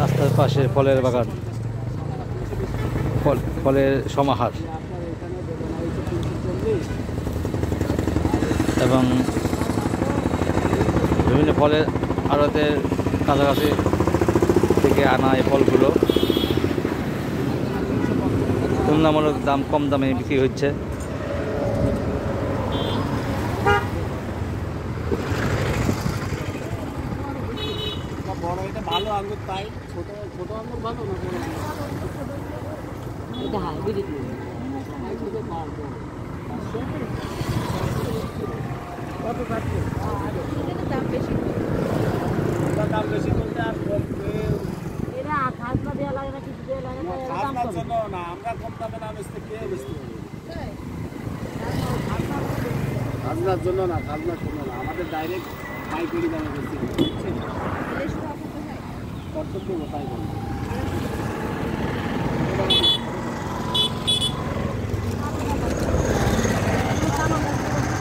রাস্তার পাশে ফলের বাগান, ফলের সমাহার এবং বিভিন্ন ফলের আড়তের কাছাকাছি থেকে আনা এই ফলগুলো তুলনামূলক কম দামে বিক্রি হচ্ছে। ভালো আঙ্গুর তাই ছোট ছোট আঙ্গুর ভালো না এটা হাইব্রিড কত পাচ্ছে দাম বেশি বলতে আর এরা খাজনা দেওয়া লাগে না কিছু দেওয়া লাগে না খাজনার জন্য না আমরা কম দামে না বেচতে কে বেচতে পারি খাজনার জন্য না খাজনার জন্য না আমাদের ডাইরেক্ট পাইকারি দামে বেচতে কর্তব্য তাই বলবো।